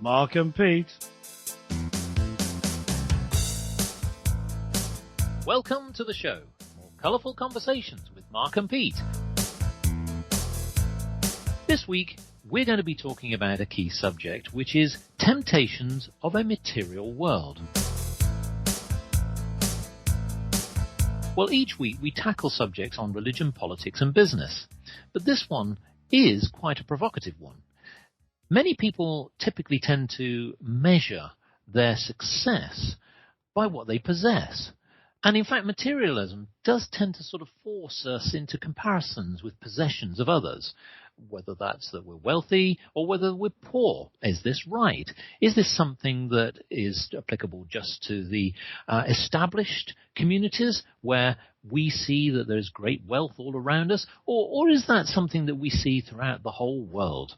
Mark and Pete. Welcome to the show. More colourful conversations with Mark and Pete. This week, we're going to be talking about a key subject, which is temptations of a material world. Well, each week we tackle subjects on religion, politics and business. But this one is quite a provocative one. Many people typically tend to measure their success by what they possess. And in fact, materialism does tend to sort of force us into comparisons with possessions of others, whether that's that we're wealthy or whether we're poor. Is this right? Is this something that is applicable just to the established communities where we see that there's great wealth all around us? Or is that something that we see throughout the whole world?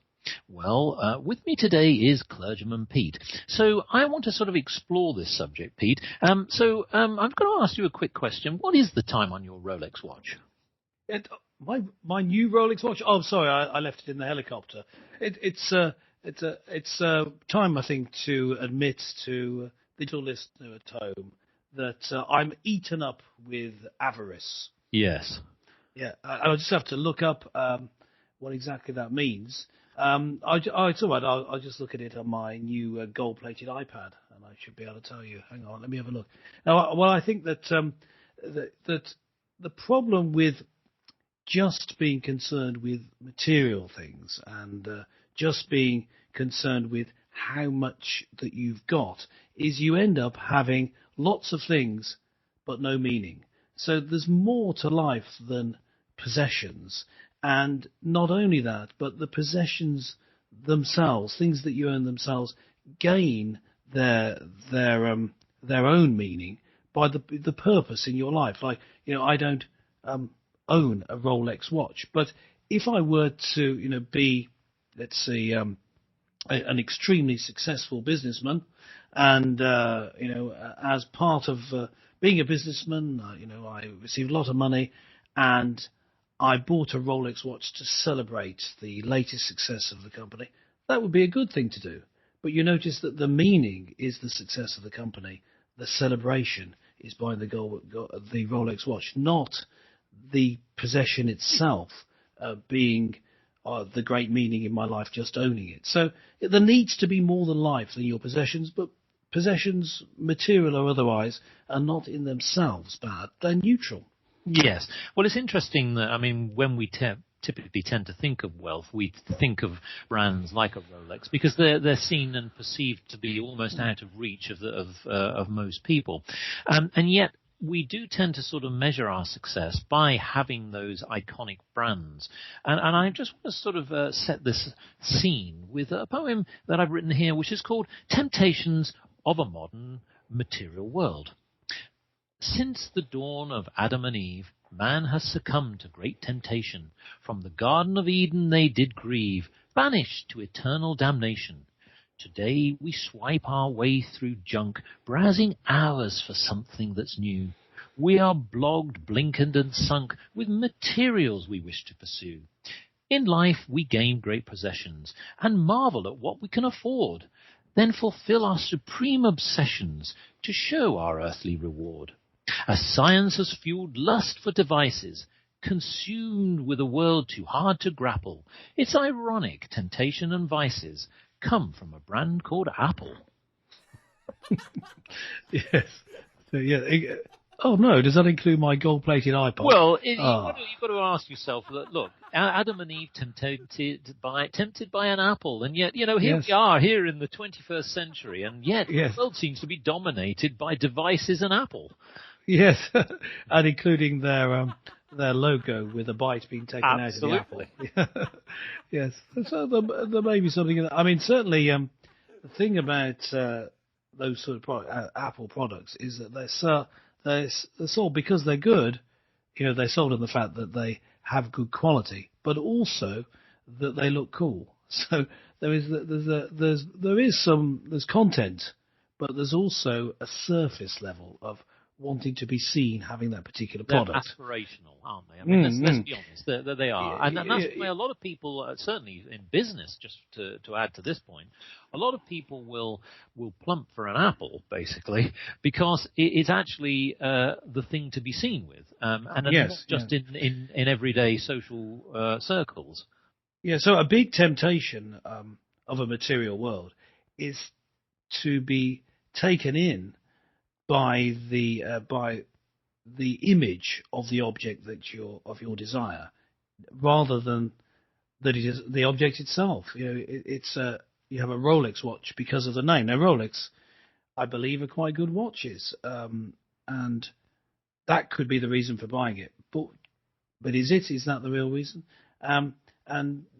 Well, with me today is Clergyman Pete. So I want to sort of explore this subject, Pete. I'm going to ask you a quick question. What is the time on your Rolex watch? My new Rolex watch? Oh, sorry, I left it in the helicopter. It's time, I think, to admit to the little listener at home that I'm eaten up with avarice. Yes. Yeah, I'll just have to look up what exactly that means. It's all right. I'll just look at it on my new gold-plated iPad, and I should be able to tell you. Hang on, let me have a look. Now, well, I think that that the problem with just being concerned with material things and just being concerned with how much that you've got is you end up having lots of things but no meaning. So there's more to life than possessions. And not only that, but the possessions themselves, things that you own themselves, gain their own meaning by the purpose in your life. Like, I don't own a Rolex watch, but if I were to, be, let's say, an extremely successful businessman, and as part of being a businessman, I received a lot of money, and I bought a Rolex watch to celebrate the latest success of the company. That would be a good thing to do. But you notice that the meaning is the success of the company. The celebration is buying the Rolex watch, not the possession itself being the great meaning in my life, just owning it. So there needs to be more than life than your possessions, but possessions, material or otherwise, are not in themselves bad. They're neutral. Yes. Well, it's interesting that, when we typically tend to think of wealth, we think of brands like a Rolex because they're seen and perceived to be almost out of reach of most people. And yet we do tend to sort of measure our success by having those iconic brands. And I just want to sort of set this scene with a poem that I've written here, which is called Temptations of a Modern Material World. Since the dawn of Adam and Eve, man has succumbed to great temptation. From the Garden of Eden they did grieve, banished to eternal damnation. Today we swipe our way through junk, browsing hours for something that's new. We are blogged, blinkered and sunk with materials we wish to pursue. In life we gain great possessions and marvel at what we can afford, then fulfill our supreme obsessions to show our earthly reward. As science has fueled lust for devices, consumed with a world too hard to grapple, it's ironic temptation and vices come from a brand called Apple. Yes. So, yeah. Oh no, does that include my gold-plated iPod? Well, you've got to ask yourself that. Look, Adam and Eve tempted by an apple, and yet here we are here in the 21st century, and yet the world seems to be dominated by devices and Apple. Yes, and including their logo with a bite being taken out of the apple. Yes, so there may be something in that. Certainly, the thing about those sort of Apple products is that they're sold because they're good. They're sold on the fact that they have good quality, but also that they look cool. So there's content, but there's also a surface level of wanting to be seen having that particular They're product. aspirational, aren't they? I mean, let's be honest, they are. And that's why a lot of people, certainly in business, just to add to this point, a lot of people will plump for an Apple, basically, because it's actually the thing to be seen with, and not just in everyday social circles. Yeah, so a big temptation of a material world is to be taken in by the image of the object of your desire, rather than that it is the object itself. You have a Rolex watch because of the name. Now, Rolex, I believe, are quite good watches, and that could be the reason for buying it. But is that the real reason? And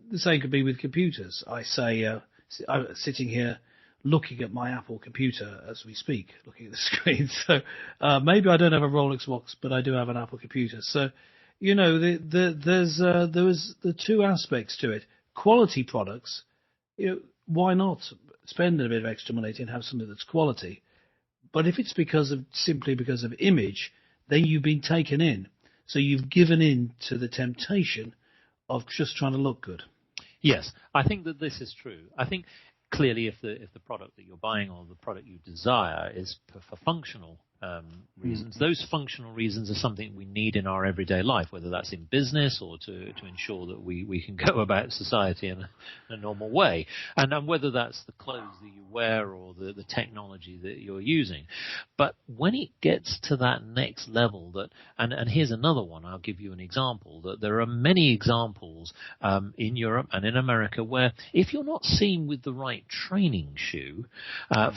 the same could be with computers. I say, I'm sitting here looking at my Apple computer as we speak, looking at the screen. So maybe I don't have a Rolex watch, but I do have an Apple computer. So, there's the two aspects to it. Quality products, why not spend a bit of extra money and have something that's quality? But if it's simply because of image, then you've been taken in. So you've given in to the temptation of just trying to look good. Yes, I think that this is true. I think clearly if the product that you're buying or the product you desire is for functional reasons, those functional reasons are something we need in our everyday life, whether that's in business or to ensure that we can go about society in a normal way, and whether that's the clothes that you wear or the technology that you're using. But when it gets to that next level, and here's another one, I'll give you an example, that there are many examples in Europe and in America where if you're not seen with the right training shoe,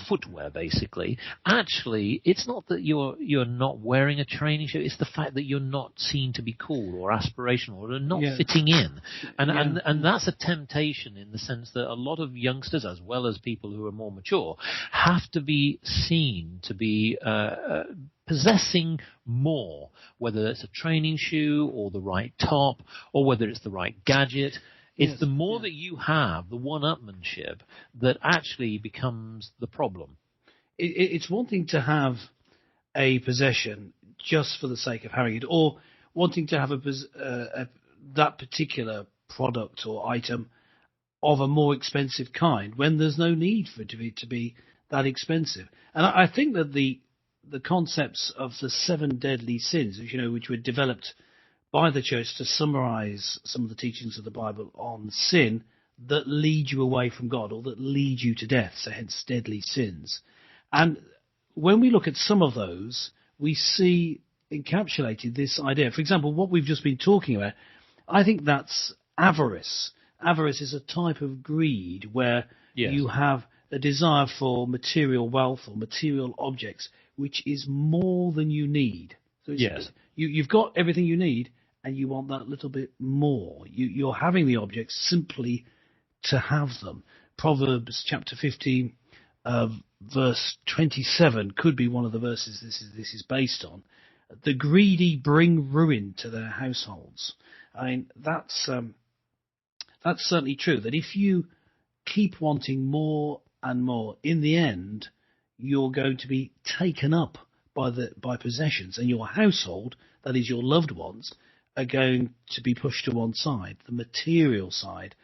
footwear basically, actually it's not that you're not wearing a training shoe, it's the fact that you're not seen to be cool or aspirational or not fitting in. And that's a temptation, in the sense that a lot of youngsters, as well as people who are more mature, have to be seen to be possessing more, whether it's a training shoe or the right top or whether it's the right gadget. It's the more that you have, the one-upmanship, that actually becomes the problem. It's wanting to have a possession just for the sake of having it, or wanting to have that particular product or item of a more expensive kind when there's no need for it to be that expensive. And I think that the concepts of the 7 deadly sins, which were developed by the church to summarize some of the teachings of the Bible on sin that lead you away from God or that lead you to death, so hence deadly sins. And when we look at some of those, we see encapsulated this idea. For example, what we've just been talking about, I think that's avarice. Avarice is a type of greed where you have a desire for material wealth or material objects, which is more than you need. So you've got everything you need, and you want that little bit more. You're having the objects simply to have them. Proverbs chapter 15, verse 27 could be one of the verses this is based on. The greedy bring ruin to their households. I mean, that's certainly true, that if you keep wanting more and more, in the end, you're going to be taken up by possessions, and your household, that is your loved ones, are going to be pushed to one side. The material side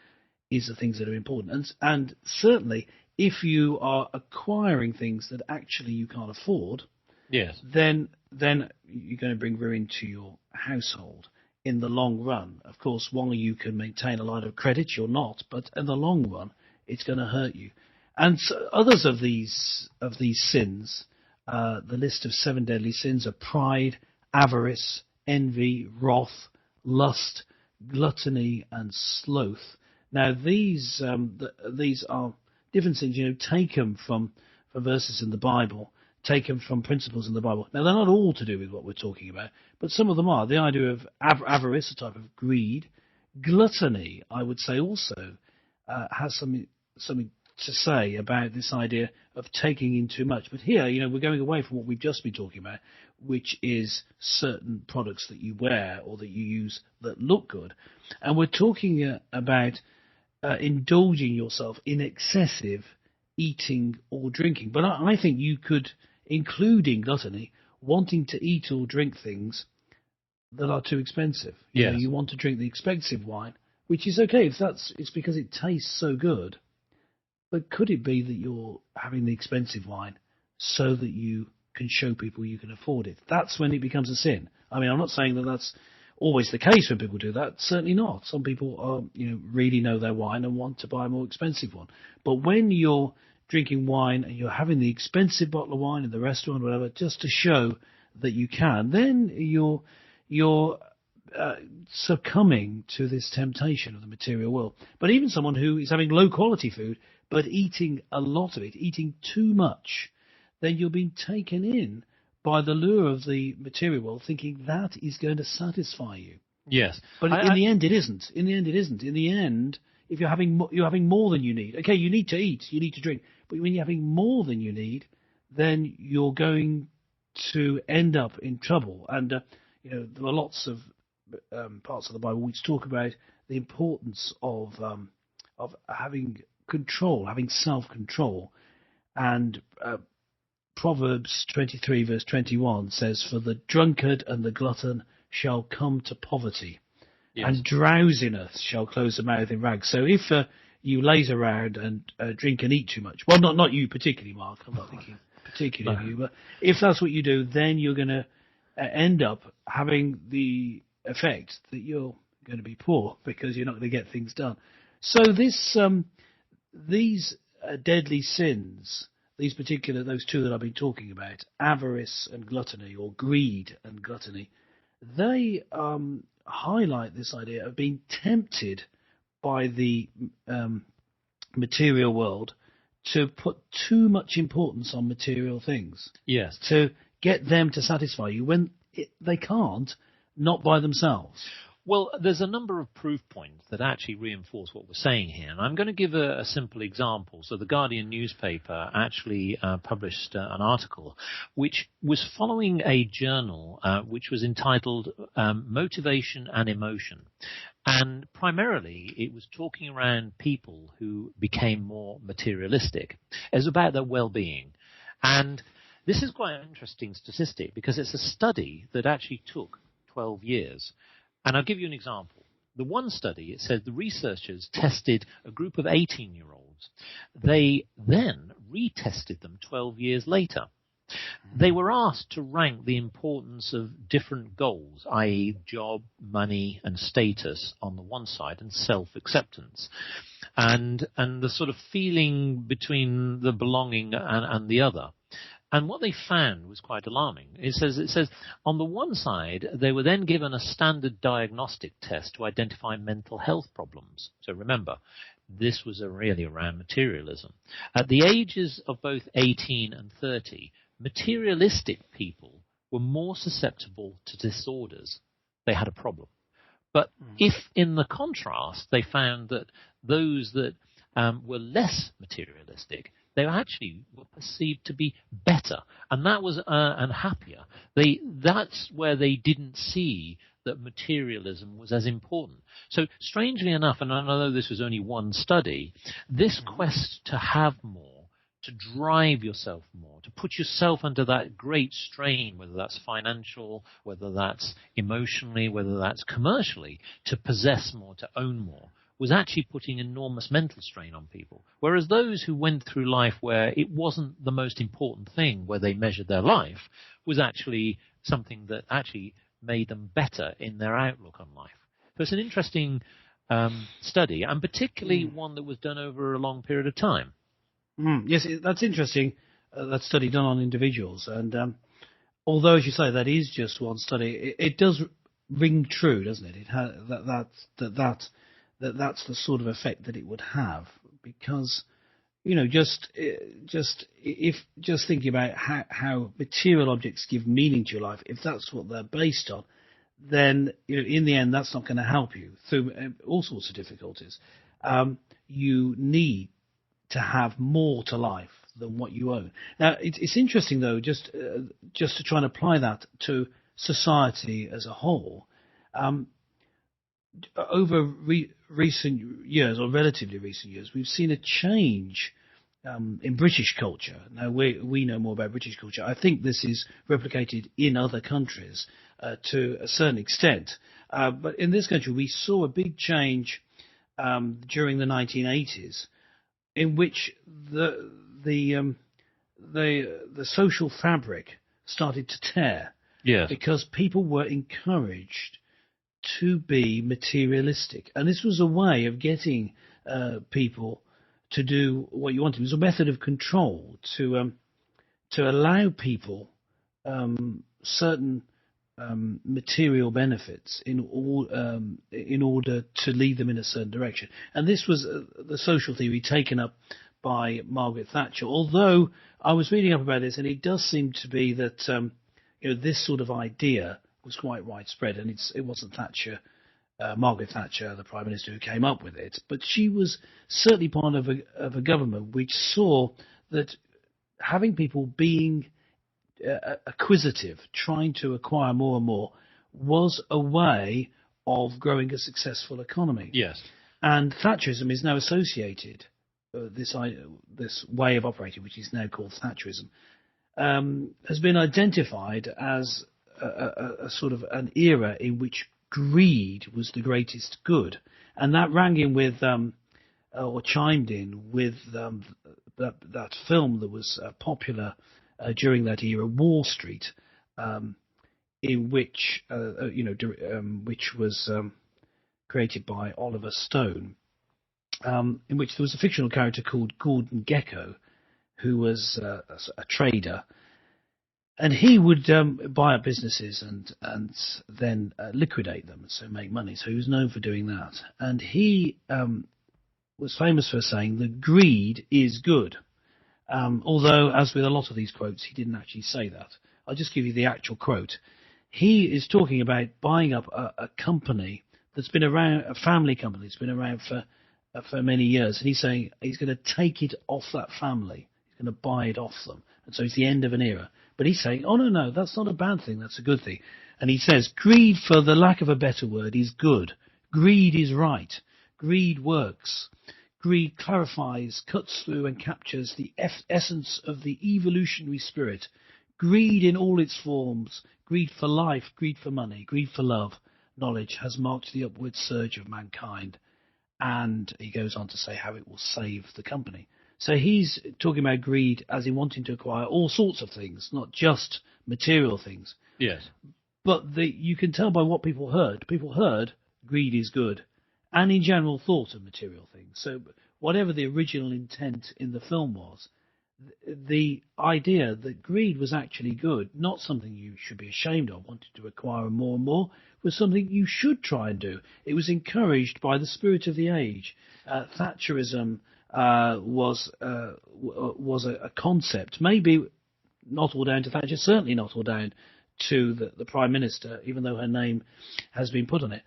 is the things that are important. And certainly, if you are acquiring things that actually you can't afford, then you're going to bring ruin to your household in the long run. Of course, while you can maintain a line of credit, you're not, but in the long run, it's going to hurt you. And so others of these sins, the list of 7 deadly sins, are pride, avarice, envy, wrath, lust, gluttony, and sloth. Now, these are different things, taken from verses in the Bible, taken from principles in the Bible. Now, they're not all to do with what we're talking about, but some of them are. The idea of avarice, a type of greed. Gluttony, I would say, also has something to say about this idea of taking in too much. But here, we're going away from what we've just been talking about, which is certain products that you wear or that you use that look good. And we're talking about indulging yourself in excessive eating or drinking. But I think you could include in gluttony wanting to eat or drink things that are too expensive. You know, Yes. you want to drink the expensive wine, which is okay if it's because it tastes so good. But could it be that you're having the expensive wine so that you can show people you can afford it? That's when it becomes a sin. I mean, I'm not saying that that's always the case when people do that. Certainly not. Some people really know their wine and want to buy a more expensive one. But when you're drinking wine and you're having the expensive bottle of wine in the restaurant, or whatever, just to show that you can, then you're succumbing to this temptation of the material world. But even someone who is having low quality food but eating a lot of it, eating too much, then you're being taken in by the lure of the material world, thinking that is going to satisfy you. Yes. But in the end, it isn't. In the end, it isn't. In the end, if you're having more than you need, okay, you need to eat, you need to drink, but when you're having more than you need, then you're going to end up in trouble. And there are lots of parts of the Bible which talk about the importance of having control, having self-control, and Proverbs 23 verse 21 says, "For the drunkard and the glutton shall come to poverty, Yes. and drowsiness shall close the mouth in rags." So if you laze around and drink and eat too much, well, not you particularly, Mark, I'm not thinking particularly of you, but if that's what you do, then you're going to end up having the effect that you're going to be poor because you're not going to get things done. So these deadly sins, those two that I've been talking about, avarice and gluttony, or greed and gluttony, they highlight this idea of being tempted by the material world to put too much importance on material things. Yes. To get them to satisfy you when they can't, not by themselves. Well, there's a number of proof points that actually reinforce what we're saying here. And I'm going to give a simple example. So the Guardian newspaper actually published an article which was following a journal which was entitled Motivation and Emotion. And primarily it was talking around people who became more materialistic. It was about their well-being. And this is quite an interesting statistic because it's a study that actually took 12 years. And I'll give you an example. The one study, it said the researchers tested a group of 18-year-olds. They then retested them 12 years later. They were asked to rank the importance of different goals, i.e. job, money, and status on the one side, and self-acceptance, and the sort of feeling between the belonging and the other. And what they found was quite alarming. It says on the one side, they were then given a standard diagnostic test to identify mental health problems. So remember, this was really around materialism. At the ages of both 18 and 30, materialistic people were more susceptible to disorders. They had a problem. But if in the contrast, they found that those that were less materialistic, they actually were perceived to be better, and that was and happier. That's where they didn't see that materialism was as important. So strangely enough, and I know this was only one study, this quest to have more, to drive yourself more, to put yourself under that great strain, whether that's financial, whether that's emotionally, whether that's commercially, to possess more, to own more, was actually putting enormous mental strain on people. Whereas those who went through life where it wasn't the most important thing, where they measured their life, was actually something that actually made them better in their outlook on life. So it's an interesting study, and particularly one that was done over a long period of time. Yes, that's interesting, that study done on individuals. And although, as you say, that is just one study, it does ring true, doesn't it? It has, that's the sort of effect that it would have, because just thinking about how material objects give meaning to your life, if that's what they're based on, then in the end that's not going to help you through all sorts of difficulties. You need to have more to life than what you own. Now it's interesting though, just to try and apply that to society as a whole. Over recent years, or relatively recent years, we've seen a change in British culture. Now we know more about British culture. I think this is replicated in other countries to a certain extent, but in this country we saw a big change during the 1980s, in which the social fabric started to tear. Yes. Because people were encouraged to be materialistic, and this was a way of getting people to do what you wanted. It was a method of control to allow people certain material benefits in order to lead them in a certain direction. And this was the social theory taken up by Margaret Thatcher. Although I was reading up about this, and it does seem to be that this sort of idea was quite widespread, and it wasn't Thatcher. Margaret Thatcher, the Prime Minister, who came up with it, but she was certainly part of a government which saw that having people being acquisitive, trying to acquire more and more, was a way of growing a successful economy. Yes. And Thatcherism is now associated, this way of operating, which is now called Thatcherism, has been identified as a sort of an era in which greed was the greatest good, and that rang in with, or chimed in with that film that was popular during that era, Wall Street, in which which was created by Oliver Stone, in which there was a fictional character called Gordon Gekko, who was a trader. And he would buy up businesses and then liquidate them, so make money. So he was known for doing that. And he was famous for saying that greed is good. Although, as with a lot of these quotes, he didn't actually say that. I'll just give you the actual quote. He is talking about buying up a company that's been around, a family company that's been around for many years. And he's saying he's going to take it off that family. He's going to buy it off them. And so it's the end of an era. But he's saying, oh, no, that's not a bad thing. That's a good thing. And he says, greed, for the lack of a better word, is good. Greed is right. Greed works. Greed clarifies, cuts through, and captures the essence of the evolutionary spirit. Greed in all its forms, greed for life, greed for money, greed for love, knowledge, has marked the upward surge of mankind. And he goes on to say how it will save the company. So he's talking about greed as in wanting to acquire all sorts of things, not just material things. Yes. But you can tell by what people heard. People heard greed is good, and in general thought of material things. So whatever the original intent in the film was, the idea that greed was actually good, not something you should be ashamed of, wanting to acquire more and more, was something you should try and do. It was encouraged by the spirit of the age. Thatcherism was a concept, maybe not all down to Thatcher, certainly not all down to the Prime Minister, even though her name has been put on it.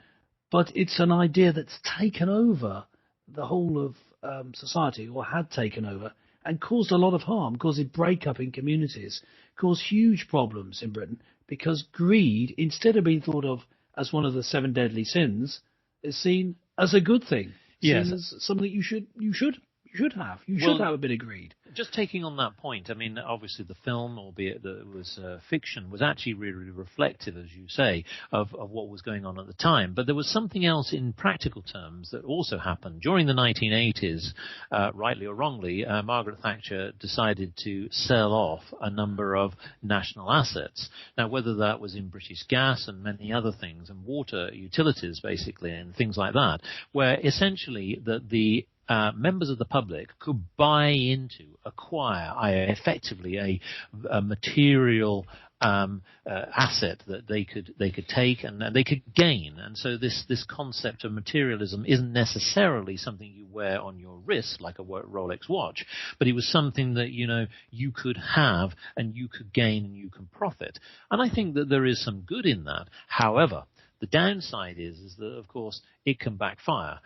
But it's an idea that's taken over the whole of society, or had taken over, and caused a lot of harm, caused a breakup in communities, caused huge problems in Britain, because greed, instead of being thought of as one of the 7 deadly sins, is seen as a good thing. Yes. Seen as something you should have. You should have a bit of greed. Just taking on that point, I mean, obviously the film, albeit that it was fiction, was actually really reflective, as you say, of what was going on at the time. But there was something else in practical terms that also happened. During the 1980s, rightly or wrongly, Margaret Thatcher decided to sell off a number of national assets. Now, whether that was in British Gas and many other things, and water utilities, basically, and things like that, where essentially the members of the public could buy into, acquire, effectively a material asset that they could take and they could gain. And so this concept of materialism isn't necessarily something you wear on your wrist like a Rolex watch, but it was something that you could have and you could gain and you can profit. And I think that there is some good in that. However, the downside is that, of course, it can backfire.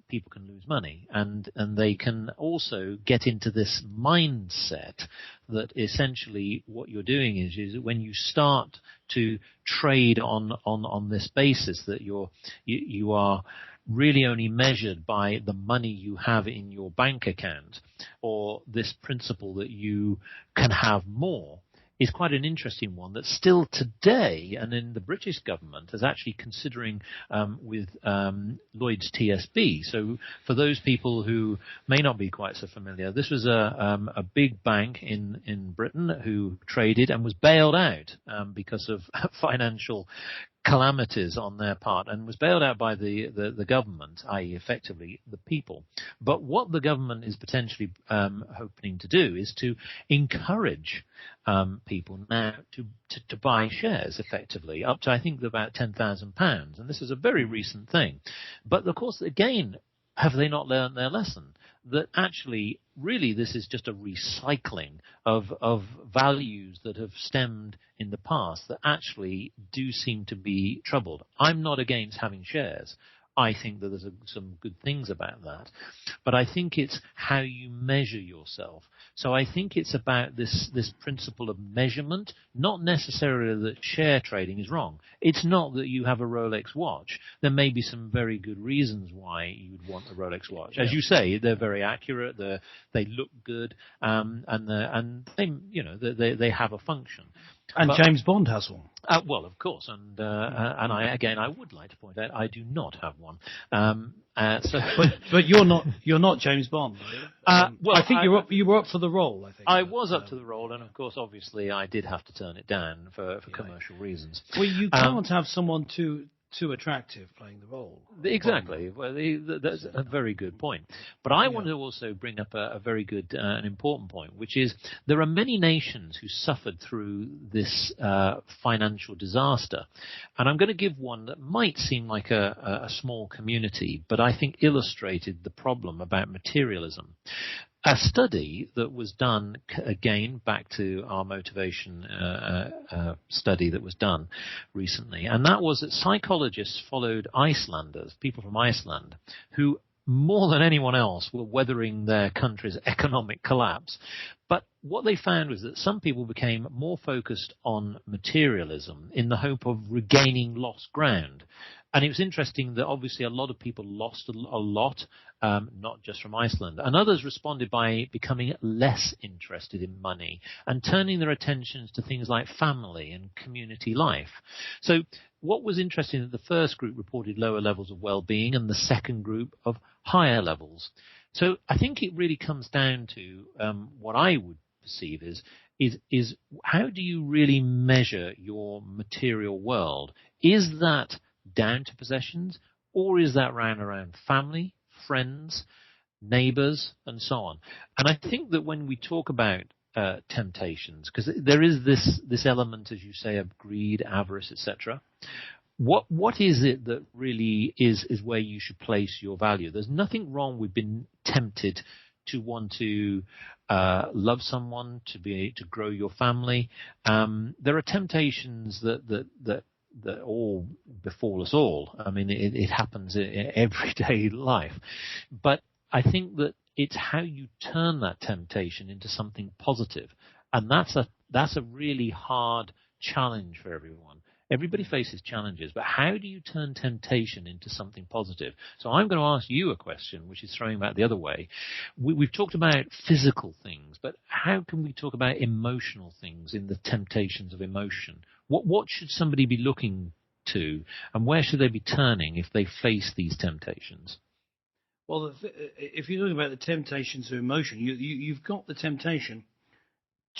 People can lose money, and they can also get into this mindset that essentially what you're doing is when you start to trade on this basis that you are really only measured by the money you have in your bank account, or this principle that you can have more, is quite an interesting one that still today, and in the British government, is actually considering with Lloyd's TSB. So for those people who may not be quite so familiar, this was a big bank in Britain who traded and was bailed out because of financial calamities on their part, and was bailed out by the government, i.e. effectively the people. But what the government is potentially hoping to do is to encourage people now to buy shares effectively, up to I think about £10,000. And this is a very recent thing. But of course, again, have they not learned their lesson? That actually, really, this is just a recycling of values that have stemmed in the past that actually do seem to be troubled. I'm not against having shares. I think that there's some good things about that. But I think it's how you measure yourself. So I think it's about this principle of measurement, not necessarily that share trading is wrong. It's not that you have a Rolex watch. There may be some very good reasons why you would want a Rolex watch. As you say, they're very accurate, they look good, and they have a function. And James Bond has one. Well, of course, and I would like to point out I do not have one. But you're not James Bond, are you? Well, I think you were up for the role. I think I was up to the role, and of course, obviously, I did have to turn it down for commercial reasons. Well, you can't have someone too attractive playing the role. Exactly. Well, that's a very good point. But I want to also bring up a very good and important point, which is there are many nations who suffered through this financial disaster. And I'm going to give one that might seem like a small community, but I think illustrated the problem about materialism. A study that was done, again, back to our motivation study that was done recently, and that was that psychologists followed Icelanders, people from Iceland, who more than anyone else were weathering their country's economic collapse. But what they found was that some people became more focused on materialism in the hope of regaining lost ground. And it was interesting that obviously a lot of people lost a lot, not just from Iceland. And others responded by becoming less interested in money and turning their attentions to things like family and community life. So what was interesting is that the first group reported lower levels of well-being and the second group of higher levels. So I think it really comes down to what I would perceive is how do you really measure your material world? Is that down to possessions, or is that around family, friends, neighbours, and so on? And I think that when we talk about temptations, because there is this element, as you say, of greed, avarice, etc. What is it that really is where you should place your value? There's nothing wrong with being tempted to want to love someone, to grow your family. There are temptations that all befall us all. I mean, it happens in everyday life. But I think that it's how you turn that temptation into something positive. And that's a really hard challenge for everyone. Everybody faces challenges, but how do you turn temptation into something positive? So I'm going to ask you a question, which is throwing back the other way. We've talked about physical things, but how can we talk about emotional things in the temptations of emotion? What should somebody be looking to, and where should they be turning if they face these temptations? Well, if you're talking about the temptations of emotion, you've got the temptation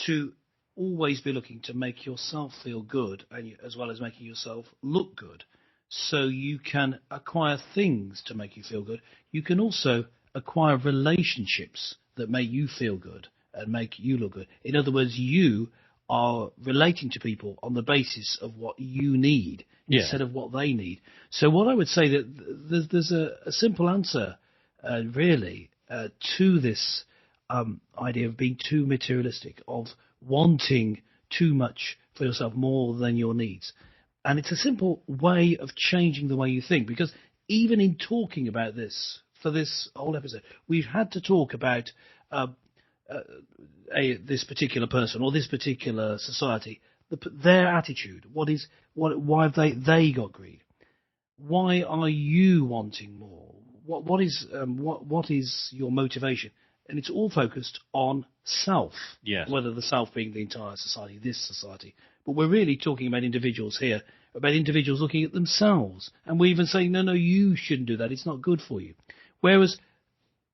to always be looking to make yourself feel good, and as well as making yourself look good. So you can acquire things to make you feel good. You can also acquire relationships that make you feel good and make you look good. In other words, you are relating to people on the basis of what you need instead of what they need. So what I would say that there's a simple answer, really, to this idea of being too materialistic, of wanting too much for yourself more than your needs. And it's a simple way of changing the way you think, because even in talking about this, for this whole episode, we've had to talk about this particular person or this particular society, their attitude. Why have they got greed? why are you wanting more? What is your motivation? And it's all focused on self. Yes. Whether the self being the entire society, this society. But we're really talking about individuals here, about individuals looking at themselves. And we're even saying, no, you shouldn't do that. It's not good for you. Whereas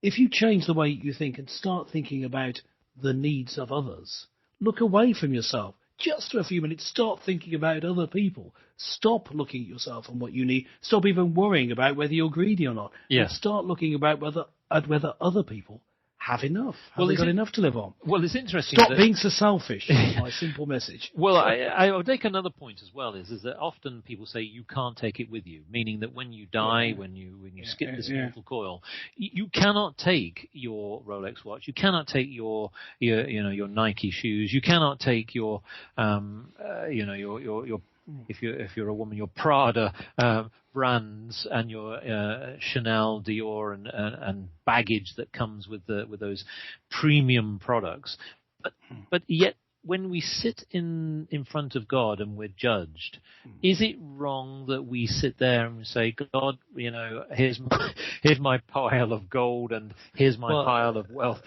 if you change the way you think and start thinking about the needs of others, look away from yourself. Just for a few minutes, start thinking about other people. Stop looking at yourself and what you need. Stop even worrying about whether you're greedy or not. Yes. And start looking about whether other people have enough. Have they got enough to live on? Well, it's interesting. Stop being so selfish. Is my simple message. Well, I would make another point as well. Is that often people say you can't take it with you, meaning that when you die, when you skip this mortal coil, you cannot take your Rolex watch, you cannot take your Nike shoes, you cannot take your if you're a woman, your Prada brands and your Chanel, Dior, and baggage that comes with those premium products. But yet, when we sit in front of God and we're judged, is it wrong that we sit there and say, God, here's my pile of gold and here's my pile of wealth?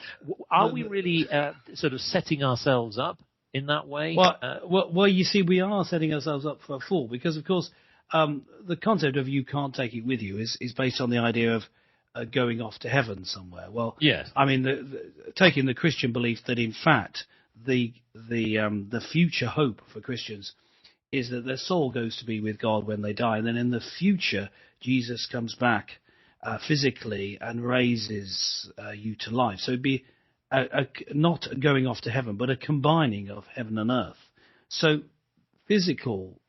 Are we really sort of setting ourselves up in that way? Well, you see, we are setting ourselves up for a fall because, of course, the concept of you can't take it with you is based on the idea of going off to heaven somewhere. Well, yes. I mean, taking the Christian belief that in fact the future hope for Christians is that their soul goes to be with God when they die, and then in the future Jesus comes back physically and raises you to life. So it'd be not going off to heaven, but a combining of heaven and earth. So physical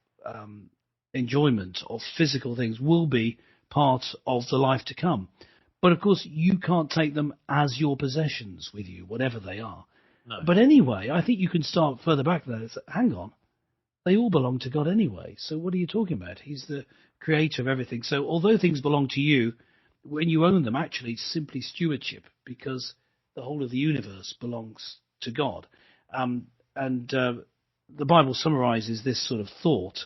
enjoyment of physical things will be part of the life to come. But of course, you can't take them as your possessions with you, whatever they are. No. But anyway, I think you can start further back there. Hang on. They all belong to God anyway. So what are you talking about? He's the creator of everything. So although things belong to you, when you own them, actually it's simply stewardship because the whole of the universe belongs to God. The Bible summarizes this sort of thought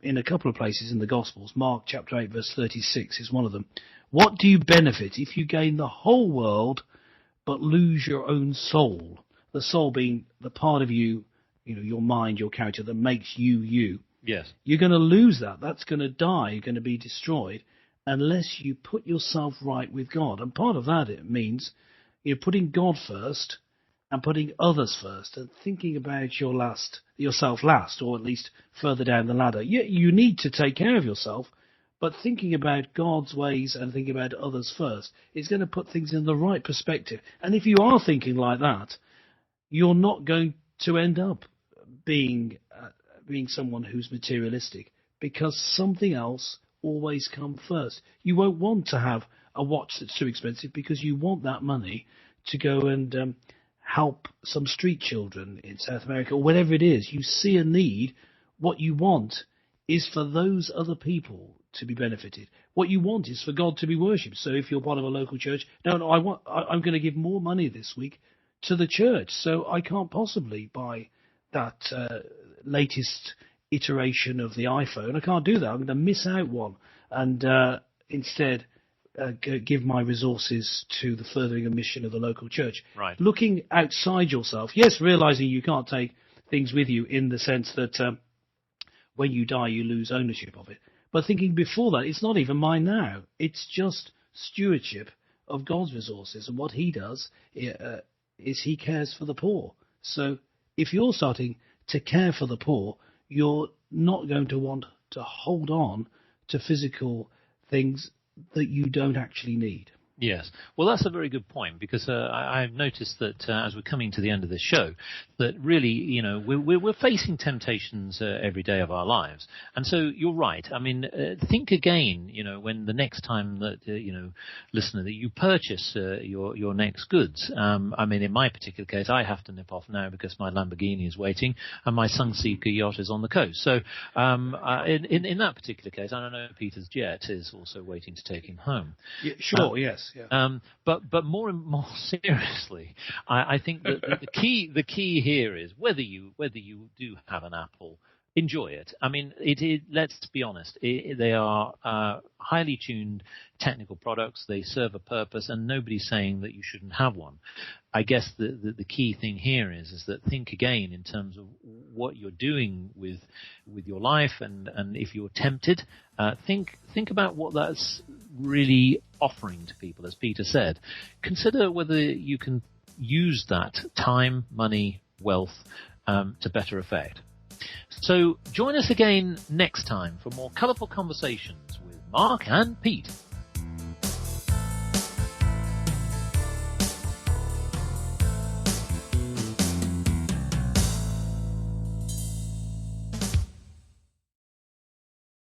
in a couple of places in the Gospels. Mark chapter 8, verse 36 is one of them. What do you benefit if you gain the whole world but lose your own soul? The soul being the part of you, your mind, your character that makes you you. Yes. You're going to lose that. That's going to die. You're going to be destroyed unless you put yourself right with God. And part of that, it means you're putting God first and putting others first and thinking about yourself last, or at least further down the ladder. You need to take care of yourself, but thinking about God's ways and thinking about others first is going to put things in the right perspective. And if you are thinking like that, you're not going to end up being someone who's materialistic, because something else always comes first. You won't want to have a watch that's too expensive because you want that money to go and help some street children in South America or whatever it is. You see a need. What you want is for those other people to be benefited. What you want is for God to be worshipped. So if you're part of a local church, I'm going to give more money this week to the church, so I can't possibly buy that latest iteration of the iPhone. I can't do that. I'm going to miss out one, and instead give my resources to the furthering a mission of the local church. Right. Looking outside yourself, yes, realizing you can't take things with you in the sense that when you die you lose ownership of it. But thinking before that, it's not even mine now. It's just stewardship of God's resources, and what He does is He cares for the poor. So if you're starting to care for the poor, you're not going to want to hold on to physical things that you don't actually need. Yes. Well, that's a very good point, because I've noticed that as we're coming to the end of this show, that really, we're facing temptations every day of our lives. And so you're right. I mean, think again, when the next time that, listener, that you purchase your next goods. I mean, in my particular case, I have to nip off now because my Lamborghini is waiting and my Sunseeker yacht is on the coast. So in that particular case, I don't know, Peter's jet is also waiting to take him home. Yeah, sure, yes. Yeah. But more and more seriously, I think that the key here is whether you do have an Apple, enjoy it. I mean, let's be honest. They are highly tuned technical products. They serve a purpose, and nobody's saying that you shouldn't have one. I guess the key thing here is that think again in terms of what you're doing with your life, and if you're tempted, think about what that's really offering to people. As Peter said, consider whether you can use that time, money, wealth to better effect. So join us again next time for more colourful conversations with Mark and Pete.